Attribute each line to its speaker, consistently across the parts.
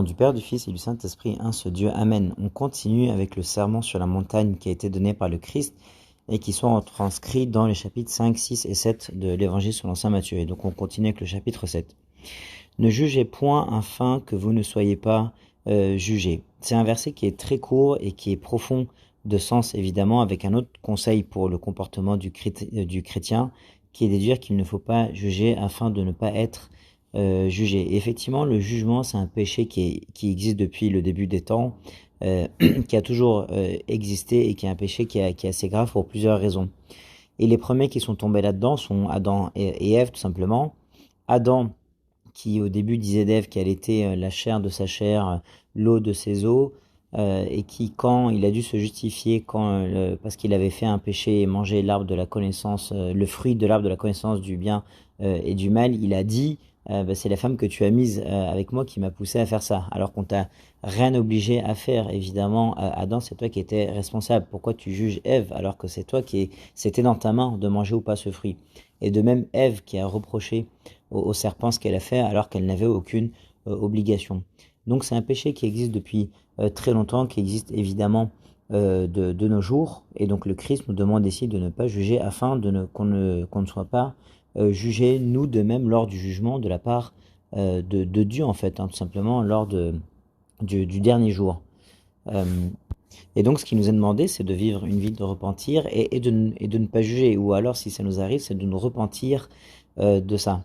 Speaker 1: du Père, du Fils et du Saint-Esprit, un seul Dieu. Amen. On continue avec le sermon sur la montagne qui a été donné par le Christ et qui sont transcrits dans les chapitres 5, 6 et 7 de l'Évangile selon saint Matthieu. Et donc on continue avec le chapitre 7. Ne jugez point afin que vous ne soyez pas jugés. C'est un verset qui est très court et qui est profond de sens évidemment, avec un autre conseil pour le comportement du chrétien, qui est de dire qu'il ne faut pas juger afin de ne pas être jugé. Et effectivement, le jugement, c'est un péché qui existe depuis le début des temps, qui a toujours existé et qui est un péché qui est assez grave pour plusieurs raisons. Et les premiers qui sont tombés là-dedans sont Adam et Ève, tout simplement. Adam, qui au début disait d'Ève qu'elle était la chair de sa chair, l'eau de ses os, et qui, quand il a dû se justifier, parce qu'il avait fait un péché et mangé l'arbre de la connaissance, le fruit de l'arbre de la connaissance du bien et du mal, il a dit c'est la femme que tu as mise avec moi qui m'a poussé à faire ça, alors qu'on t'a rien obligé à faire. Évidemment, Adam, c'est toi qui étais responsable. Pourquoi tu juges Ève alors que c'est toi c'était dans ta main de manger ou pas ce fruit? Et de même Ève qui a reproché au serpent ce qu'elle a fait alors qu'elle n'avait aucune obligation. Donc c'est un péché qui existe depuis très longtemps, qui existe évidemment de nos jours, et donc le Christ nous demande ici de ne pas juger afin qu'on ne soit pas jugé nous de même lors du jugement de la part de Dieu en fait, tout simplement lors du dernier jour. Et donc ce qui nous est demandé, c'est de vivre une vie de repentir et de ne pas juger, ou alors si ça nous arrive, c'est de nous repentir de ça.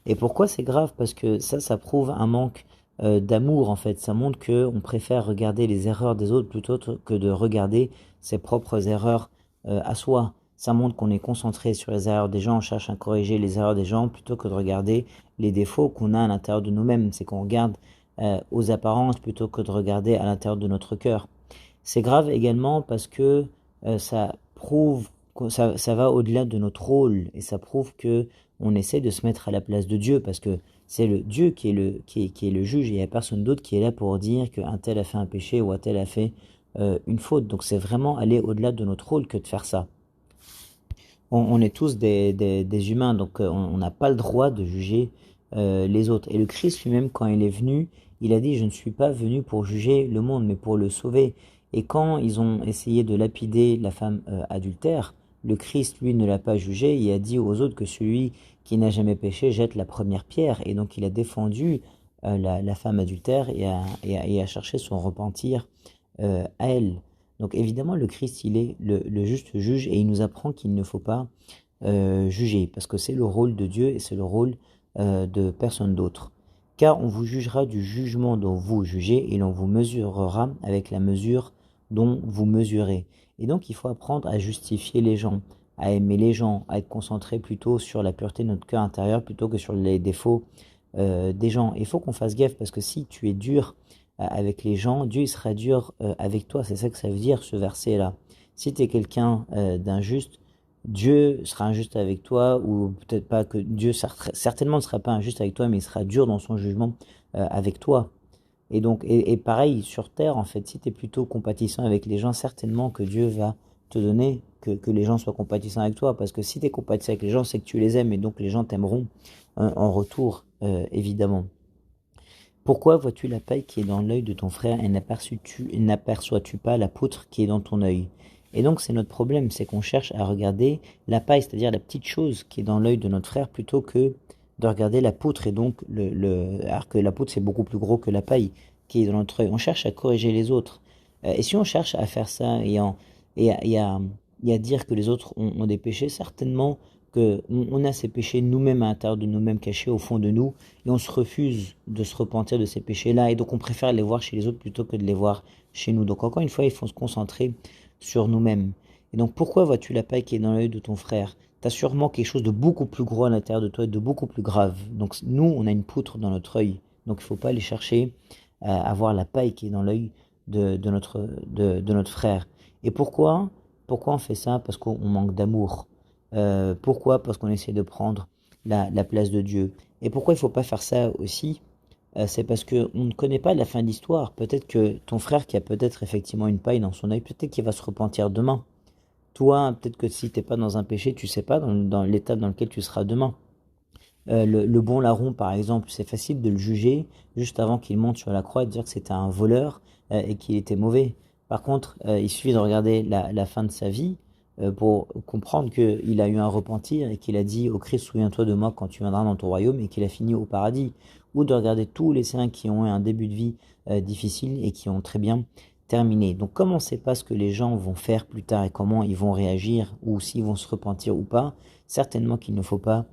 Speaker 1: Et pourquoi c'est grave? Parce que ça prouve un manque d'amour en fait. Ça montre qu'on préfère regarder les erreurs des autres plutôt que de regarder ses propres erreurs à soi. Ça montre qu'on est concentré sur les erreurs des gens, on cherche à corriger les erreurs des gens plutôt que de regarder les défauts qu'on a à l'intérieur de nous-mêmes. C'est qu'on regarde aux apparences plutôt que de regarder à l'intérieur de notre cœur. C'est grave également parce que ça prouve que ça va au-delà de notre rôle, et ça prouve que on essaie de se mettre à la place de Dieu, parce que c'est le Dieu qui est le juge, et il n'y a personne d'autre qui est là pour dire qu'un tel a fait un péché ou un tel a fait une faute. Donc c'est vraiment aller au-delà de notre rôle que de faire ça. On est tous des humains, donc on n'a pas le droit de juger les autres. Et le Christ lui-même, quand il est venu, il a dit « Je ne suis pas venu pour juger le monde, mais pour le sauver ». Et quand ils ont essayé de lapider la femme adultère, le Christ, lui, ne l'a pas jugé. Il a dit aux autres que celui qui n'a jamais péché jette la première pierre. Et donc il a défendu la femme adultère et a cherché son repentir à elle. Donc évidemment, le Christ, il est le juste juge, et il nous apprend qu'il ne faut pas juger, parce que c'est le rôle de Dieu et c'est le rôle de personne d'autre. Car on vous jugera du jugement dont vous jugez, et l'on vous mesurera avec la mesure dont vous mesurez. Et donc il faut apprendre à justifier les gens, à aimer les gens, à être concentré plutôt sur la pureté de notre cœur intérieur plutôt que sur les défauts des gens. Il faut qu'on fasse gaffe, parce que si tu es dur avec les gens, Dieu il sera dur avec toi. C'est ça que ça veut dire, ce verset-là. Si tu es quelqu'un d'injuste, Dieu sera injuste avec toi, ou peut-être pas que Dieu certainement ne sera pas injuste avec toi, mais il sera dur dans son jugement avec toi. Et donc, et pareil sur terre, en fait, si tu es plutôt compatissant avec les gens, certainement que Dieu va te donner que les gens soient compatissants avec toi, parce que si tu es compatissant avec les gens, c'est que tu les aimes, et donc les gens t'aimeront en retour, évidemment. Pourquoi vois-tu la paille qui est dans l'œil de ton frère et n'aperçois-tu pas la poutre qui est dans ton œil? Et donc c'est notre problème, c'est qu'on cherche à regarder la paille, c'est-à-dire la petite chose qui est dans l'œil de notre frère, plutôt que de regarder la poutre. Et donc alors que la poutre c'est beaucoup plus gros que la paille qui est dans notre œil. On cherche à corriger les autres. Et si on cherche à faire ça et à dire que les autres ont des péchés, certainement qu'on a ces péchés nous-mêmes à l'intérieur de nous-mêmes, cachés au fond de nous, et on se refuse de se repentir de ces péchés-là, et donc on préfère les voir chez les autres plutôt que de les voir chez nous. Donc encore une fois, il faut se concentrer sur nous-mêmes. Et donc pourquoi vois-tu la paille qui est dans l'œil de ton frère? Tu as sûrement quelque chose de beaucoup plus gros à l'intérieur de toi et de beaucoup plus grave. Donc nous, on a une poutre dans notre œil, donc il ne faut pas aller chercher à voir la paille qui est dans l'œil de notre frère. Et pourquoi on fait ça? Parce qu'on manque d'amour. Pourquoi? Parce qu'on essaie de prendre la place de Dieu. Et pourquoi il ne faut pas faire ça aussi? C'est parce qu'on ne connaît pas la fin de l'histoire. Peut-être que ton frère qui a peut-être effectivement une paille dans son œil, peut-être qu'il va se repentir demain. Toi, peut-être que si tu n'es pas dans un péché, tu ne sais pas dans l'état dans lequel tu seras demain. Le bon larron, par exemple, c'est facile de le juger juste avant qu'il monte sur la croix et de dire que c'était un voleur et qu'il était mauvais. Par contre, il suffit de regarder la fin de sa vie pour comprendre qu'il a eu un repentir et qu'il a dit au Christ, souviens-toi de moi quand tu viendras dans ton royaume et qu'il a fini au paradis. Ou de regarder tous les saints qui ont eu un début de vie difficile et qui ont très bien terminé. Donc comme on ne sait pas ce que les gens vont faire plus tard et comment ils vont réagir ou s'ils vont se repentir ou pas, certainement qu'il ne faut pas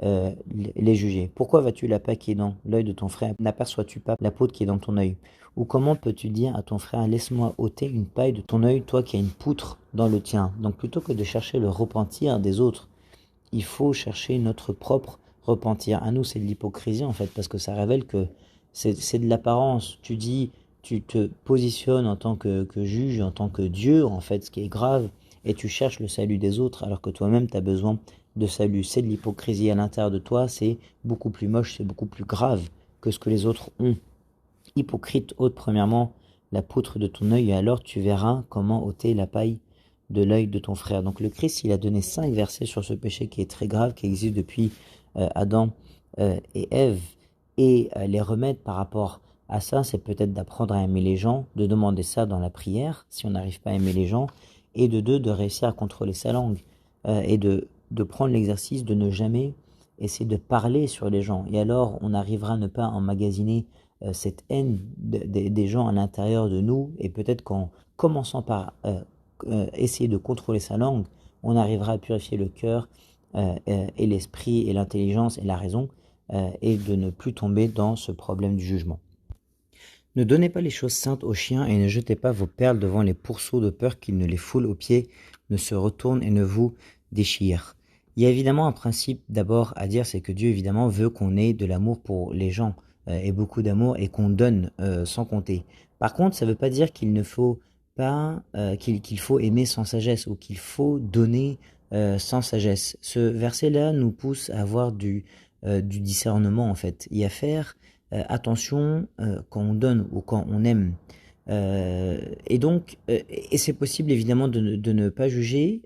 Speaker 1: les juger. Pourquoi vas-tu la paix qui est dans l'œil de ton frère? N'aperçois-tu pas la poutre qui est dans ton œil? Ou comment peux-tu dire à ton frère, laisse-moi ôter une paille de ton œil, toi qui as une poutre dans le tien? Donc plutôt que de chercher le repentir des autres, il faut chercher notre propre repentir. À nous, c'est de l'hypocrisie en fait, parce que ça révèle que c'est de l'apparence. Tu dis, tu te positionnes en tant que juge, en tant que Dieu, en fait, ce qui est grave, et tu cherches le salut des autres, alors que toi-même, tu as besoin de salut. C'est de l'hypocrisie à l'intérieur de toi, c'est beaucoup plus moche, c'est beaucoup plus grave que ce que les autres ont. Hypocrite, ôte premièrement la poutre de ton œil, et alors tu verras comment ôter la paille de l'œil de ton frère. Donc le Christ, il a donné 5 versets sur ce péché qui est très grave, qui existe depuis Adam et Ève. Et les remèdes par rapport à ça, c'est peut-être d'apprendre à aimer les gens, de demander ça dans la prière, si on n'arrive pas à aimer les gens, et de deux, de réussir à contrôler sa langue, et de prendre l'exercice de ne jamais essayer de parler sur les gens. Et alors, on arrivera à ne pas emmagasiner cette haine des gens à l'intérieur de nous, et peut-être qu'en commençant par essayer de contrôler sa langue, on arrivera à purifier le cœur et l'esprit et l'intelligence et la raison, et de ne plus tomber dans ce problème du jugement. Ne donnez pas les choses saintes aux chiens et ne jetez pas vos perles devant les pourceaux de peur qu'ils ne les foulent aux pieds, ne se retournent et ne vous déchirent. Il y a évidemment un principe d'abord à dire, c'est que Dieu évidemment veut qu'on ait de l'amour pour les gens et beaucoup d'amour et qu'on donne sans compter. Par contre, ça ne veut pas dire qu'il ne faut pas qu'il faut aimer sans sagesse ou qu'il faut donner sans sagesse. Ce verset-là nous pousse à avoir du discernement en fait, et à faire attention quand on donne ou quand on aime. Et donc, et c'est possible évidemment de ne pas juger,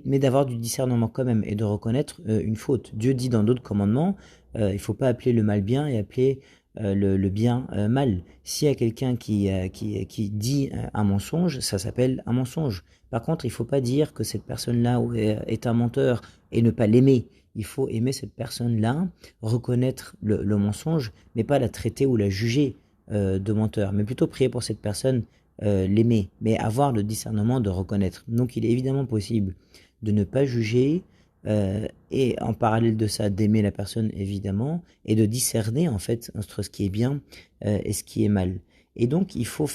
Speaker 1: mais d'avoir du discernement quand même et de reconnaître une faute. Dieu dit dans d'autres commandements, il ne faut pas appeler le mal bien et appeler le bien mal. S'il y a quelqu'un qui dit un mensonge, ça s'appelle un mensonge. Par contre, il ne faut pas dire que cette personne-là est un menteur et ne pas l'aimer. Il faut aimer cette personne-là, reconnaître le mensonge, mais pas la traiter ou la juger de menteur, mais plutôt prier pour cette personne, l'aimer, mais avoir le discernement de reconnaître. Donc il est évidemment possible de ne pas juger, et en parallèle de ça, d'aimer la personne évidemment, et de discerner en fait entre ce qui est bien et ce qui est mal. Et donc il faut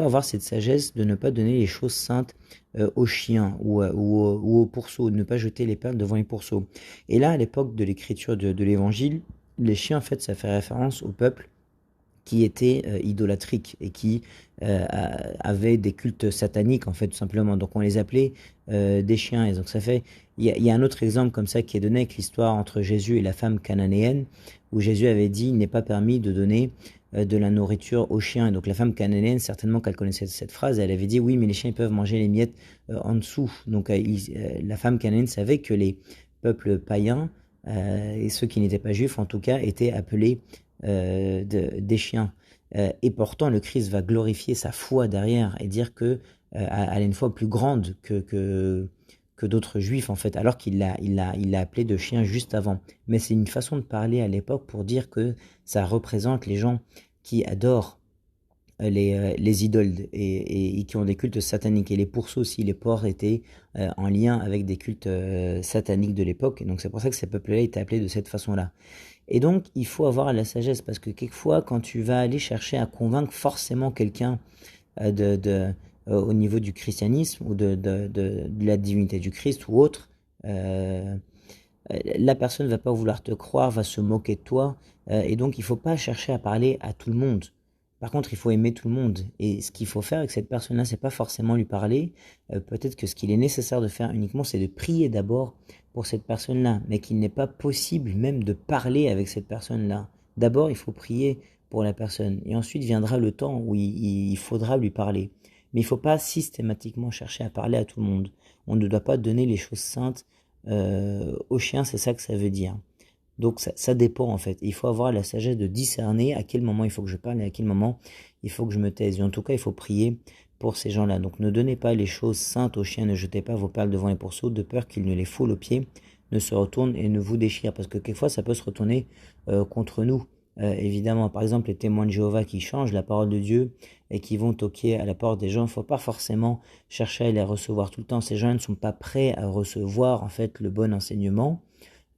Speaker 1: avoir cette sagesse de ne pas donner les choses saintes aux chiens ou aux pourceaux, de ne pas jeter les perles devant les pourceaux. Et là, à l'époque de l'écriture de l'évangile, les chiens, en fait, ça fait référence au peuple qui était idolâtrique et qui avait des cultes sataniques, en fait, tout simplement. Donc on les appelait des chiens. Et donc ça fait... Il y a un autre exemple comme ça qui est donné avec l'histoire entre Jésus et la femme cananéenne, où Jésus avait dit, il n'est pas permis de donner de la nourriture aux chiens. Et donc la femme cananéenne, certainement qu'elle connaissait cette phrase, elle avait dit, oui, mais les chiens ils peuvent manger les miettes en dessous. Donc la femme cananéenne savait que les peuples païens, et ceux qui n'étaient pas juifs en tout cas, étaient appelés des chiens. Et pourtant, le Christ va glorifier sa foi derrière et dire que elle a une foi plus grande que d'autres juifs, en fait, alors il l'a appelé de chien juste avant. Mais c'est une façon de parler à l'époque pour dire que ça représente les gens qui adorent les idoles et qui ont des cultes sataniques. Et les pourceaux aussi, les porcs étaient en lien avec des cultes sataniques de l'époque. Et donc c'est pour ça que ces peuples-là étaient appelés de cette façon-là. Et donc, il faut avoir la sagesse, parce que quelquefois, quand tu vas aller chercher à convaincre forcément quelqu'un au niveau du christianisme ou de la divinité du Christ ou autre, la personne ne va pas vouloir te croire, va se moquer de toi, et donc il ne faut pas chercher à parler à tout le monde. Par contre, il faut aimer tout le monde. Et ce qu'il faut faire avec cette personne-là, c'est pas forcément lui parler. Peut-être que ce qu'il est nécessaire de faire uniquement, c'est de prier d'abord pour cette personne-là, mais qu'il n'est pas possible même de parler avec cette personne-là. D'abord, il faut prier pour la personne, et ensuite viendra le temps où il faudra lui parler. Mais il ne faut pas systématiquement chercher à parler à tout le monde. On ne doit pas donner les choses saintes aux chiens, c'est ça que ça veut dire. Donc ça dépend en fait. Il faut avoir la sagesse de discerner à quel moment il faut que je parle et à quel moment il faut que je me taise. Et en tout cas, il faut prier pour ces gens-là. Donc ne donnez pas les choses saintes aux chiens, ne jetez pas vos perles devant les pourceaux, de peur qu'ils ne les foulent aux pieds, ne se retournent et ne vous déchirent. Parce que quelquefois, ça peut se retourner contre nous. Évidemment, par exemple, les témoins de Jéhovah qui changent la parole de Dieu et qui vont toquer à la porte des gens, il ne faut pas forcément chercher à les recevoir tout le temps. Ces gens ne sont pas prêts à recevoir en fait le bon enseignement.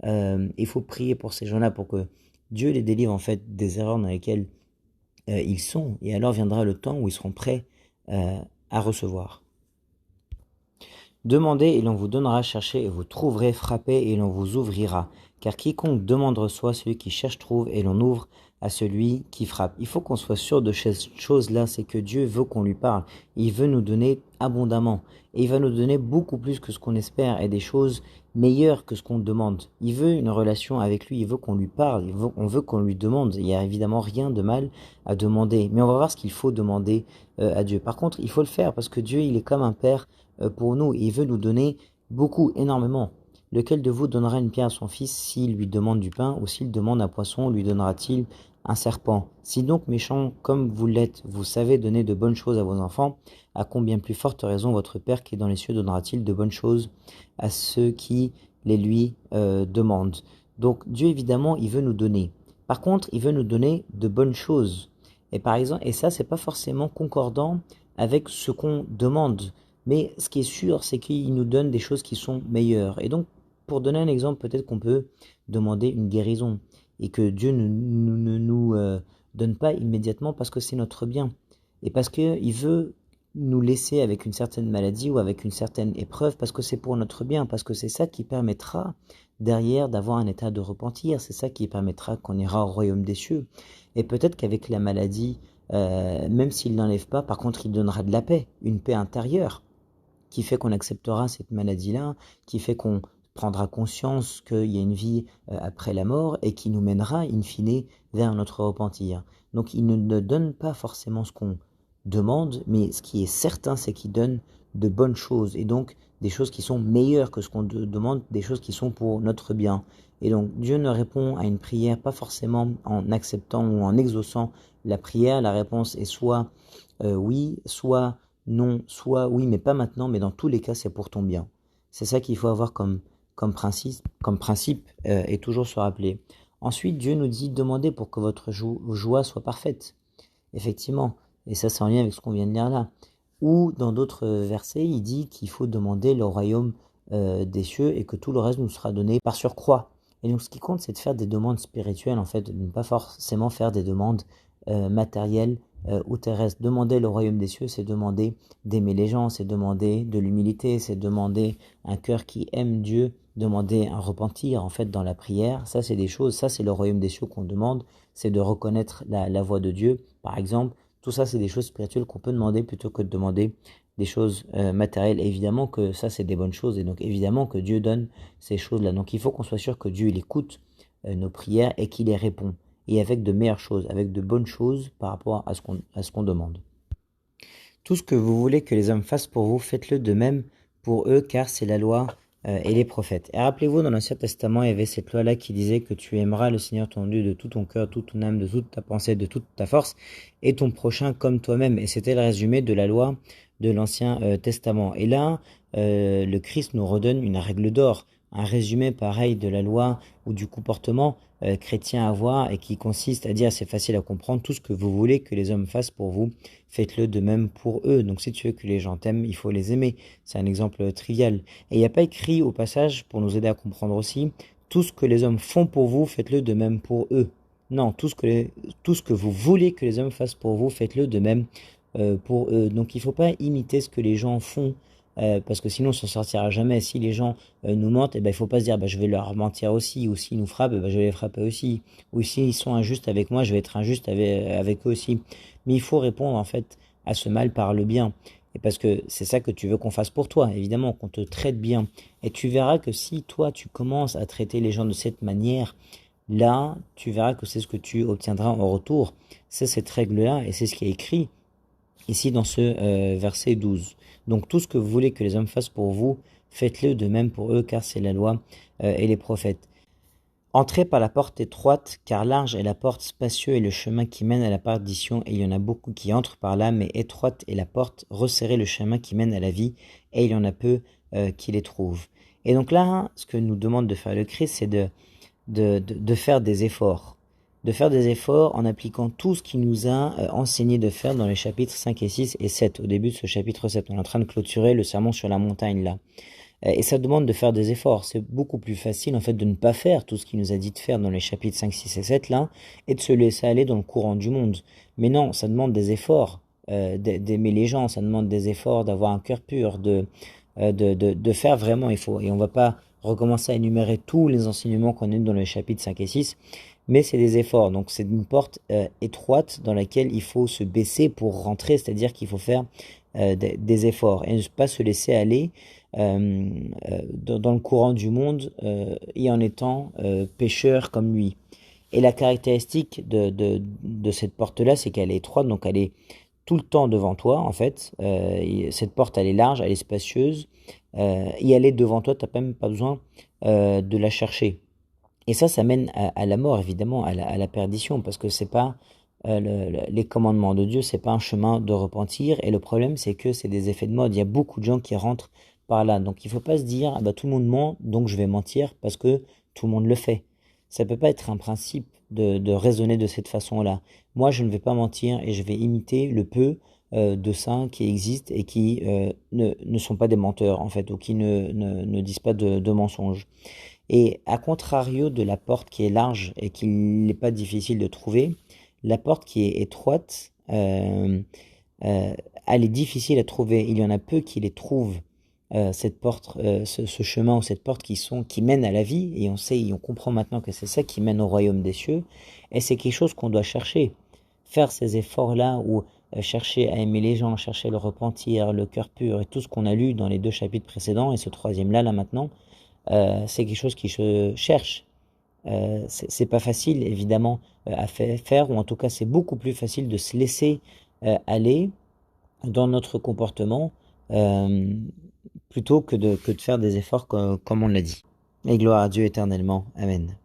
Speaker 1: Il faut prier pour ces gens-là pour que Dieu les délivre en fait des erreurs dans lesquelles ils sont. Et alors viendra le temps où ils seront prêts à recevoir. Demandez et l'on vous donnera, cherchez et vous trouverez, frappez et l'on vous ouvrira. Car quiconque demande reçoit, celui qui cherche trouve et l'on ouvre à celui qui frappe. Il faut qu'on soit sûr de cette chose-là, c'est que Dieu veut qu'on lui parle. Il veut nous donner abondamment. Et il va nous donner beaucoup plus que ce qu'on espère et des choses meilleures que ce qu'on demande. Il veut une relation avec lui, il veut qu'on lui parle, on veut qu'on lui demande. Il n'y a évidemment rien de mal à demander. Mais on va voir ce qu'il faut demander à Dieu. Par contre, il faut le faire parce que Dieu, il est comme un père pour nous. Et il veut nous donner beaucoup, énormément. Lequel de vous donnera une pierre à son fils s'il lui demande du pain, ou s'il demande un poisson, lui donnera-t-il un serpent? Si donc méchant comme vous l'êtes, vous savez donner de bonnes choses à vos enfants, à combien plus forte raison votre Père qui est dans les cieux donnera-t-il de bonnes choses à ceux qui les lui demandent? Donc Dieu évidemment il veut nous donner. Par contre il veut nous donner de bonnes choses. Et par exemple, et ça c'est pas forcément concordant avec ce qu'on demande. Mais ce qui est sûr, c'est qu'il nous donne des choses qui sont meilleures. Et donc, pour donner un exemple, peut-être qu'on peut demander une guérison et que Dieu ne nous donne pas immédiatement parce que c'est notre bien et parce qu'il veut nous laisser avec une certaine maladie ou avec une certaine épreuve parce que c'est pour notre bien, parce que c'est ça qui permettra derrière d'avoir un état de repentir, c'est ça qui permettra qu'on ira au royaume des cieux. Et peut-être qu'avec la maladie, même s'il n'enlève pas, par contre il donnera de la paix, une paix intérieure qui fait qu'on acceptera cette maladie-là, qui fait qu'on prendra conscience qu'il y a une vie après la mort et qui nous mènera, in fine, vers notre repentir. Donc il ne donne pas forcément ce qu'on demande, mais ce qui est certain, c'est qu'il donne de bonnes choses, et donc des choses qui sont meilleures que ce qu'on demande, des choses qui sont pour notre bien. Et donc Dieu ne répond à une prière pas forcément en acceptant ou en exaucant la prière, la réponse est soit oui, soit non, soit oui, mais pas maintenant, mais dans tous les cas, c'est pour ton bien. C'est ça qu'il faut avoir comme principe et toujours se rappeler. Ensuite, Dieu nous dit, demandez pour que votre joie soit parfaite. Effectivement, et ça c'est en lien avec ce qu'on vient de lire là. Ou dans d'autres versets, il dit qu'il faut demander le royaume des cieux et que tout le reste nous sera donné par surcroît. Et donc ce qui compte, c'est de faire des demandes spirituelles, en fait, de ne pas forcément faire des demandes matérielles ou terrestres. Demander le royaume des cieux, c'est demander d'aimer les gens, c'est demander de l'humilité, c'est demander un cœur qui aime Dieu, demander un repentir en fait dans la prière. Ça c'est des choses, ça c'est le royaume des cieux qu'on demande, c'est de reconnaître la voix de Dieu, par exemple. Tout ça c'est des choses spirituelles qu'on peut demander plutôt que de demander des choses matérielles. Et évidemment que ça c'est des bonnes choses, et donc évidemment que Dieu donne ces choses-là. Donc il faut qu'on soit sûr que Dieu il écoute nos prières et qu'il les répond, et avec de meilleures choses, avec de bonnes choses par rapport à ce qu'on demande. Tout ce que vous voulez que les hommes fassent pour vous, faites-le de même pour eux, car c'est la loi et les prophètes. Et rappelez-vous, dans l'Ancien Testament, il y avait cette loi-là qui disait que tu aimeras le Seigneur ton Dieu de tout ton cœur, toute ton âme, de toute ta pensée, de toute ta force, et ton prochain comme toi-même. Et c'était le résumé de la loi de l'Ancien Testament. Et là, le Christ nous redonne une règle d'or, un résumé pareil de la loi ou du comportement chrétien à avoir, et qui consiste à dire, c'est facile à comprendre, tout ce que vous voulez que les hommes fassent pour vous, faites-le de même pour eux. Donc si tu veux que les gens t'aiment, il faut les aimer. C'est un exemple trivial. Et il n'y a pas écrit au passage, pour nous aider à comprendre aussi, tout ce que les hommes font pour vous, faites-le de même pour eux. Non, tout ce que vous voulez que les hommes fassent pour vous, faites-le de même pour eux. Donc il ne faut pas imiter ce que les gens font, parce que sinon on s'en sortira jamais. Si les gens nous mentent, il ne faut pas se dire je vais leur mentir aussi, ou s'ils nous frappent, je vais les frapper aussi, ou s'ils sont injustes avec moi, je vais être injuste avec eux aussi. Mais il faut répondre en fait à ce mal par le bien, et parce que c'est ça que tu veux qu'on fasse pour toi, évidemment, qu'on te traite bien. Et tu verras que si toi tu commences à traiter les gens de cette manière, là tu verras que c'est ce que tu obtiendras en retour. C'est cette règle-là, et c'est ce qui est écrit ici dans ce verset 12. Donc tout ce que vous voulez que les hommes fassent pour vous, faites-le de même pour eux, car c'est la loi et les prophètes. Entrez par la porte étroite, car large est la porte, spacieux est le chemin qui mène à la perdition, et il y en a beaucoup qui entrent par là, mais étroite est la porte, resserrez le chemin qui mène à la vie, et il y en a peu qui les trouvent. Et donc là, ce que nous demande de faire le Christ, c'est de faire des efforts. De faire des efforts en appliquant tout ce qu'il nous a enseigné de faire dans les chapitres 5 et 6 et 7. Au début de ce chapitre 7, on est en train de clôturer le sermon sur la montagne là. Et ça demande de faire des efforts. C'est beaucoup plus facile en fait de ne pas faire tout ce qu'il nous a dit de faire dans les chapitres 5, 6 et 7 là, et de se laisser aller dans le courant du monde. Mais non, ça demande des efforts, d'aimer les gens, ça demande des efforts, d'avoir un cœur pur, de faire vraiment, il faut. Et on va pas recommencer à énumérer tous les enseignements qu'on a dans les chapitres 5 et 6, mais c'est des efforts. Donc c'est une porte étroite dans laquelle il faut se baisser pour rentrer, c'est-à-dire qu'il faut faire des efforts et ne pas se laisser aller dans le courant du monde et en étant pécheur comme lui. Et la caractéristique de cette porte-là, c'est qu'elle est étroite, donc elle est tout le temps devant toi, en fait. Cette porte, elle est large, elle est spacieuse, et elle est devant toi, tu n'as même pas besoin de la chercher. Et ça mène à la mort, évidemment, à la perdition, parce que c'est pas les commandements de Dieu, c'est pas un chemin de repentir. Et le problème, c'est que c'est des effets de mode. Il y a beaucoup de gens qui rentrent par là. Donc il faut pas se dire, ah bah, tout le monde ment, donc je vais mentir parce que tout le monde le fait. Ça peut pas être un principe de raisonner de cette façon-là. Moi, je ne vais pas mentir et je vais imiter le peu de saints qui existent et qui ne sont pas des menteurs, en fait, ou qui ne disent pas de mensonges. Et à contrario de la porte qui est large et qu'il n'est pas difficile de trouver, la porte qui est étroite, euh, elle est difficile à trouver. Il y en a peu qui les trouvent, cette porte, ce chemin ou cette porte qui mènent à la vie. Et on sait, et on comprend maintenant que c'est ça qui mène au royaume des cieux. Et c'est quelque chose qu'on doit chercher. Faire ces efforts-là ou chercher à aimer les gens, chercher le repentir, le cœur pur et tout ce qu'on a lu dans les deux chapitres précédents et ce troisième-là, là maintenant, c'est quelque chose qui se cherche. C'est pas facile, évidemment, à faire, ou en tout cas, c'est beaucoup plus facile de se laisser aller dans notre comportement euh, plutôt que de faire des efforts comme on l'a dit. Et gloire à Dieu éternellement. Amen.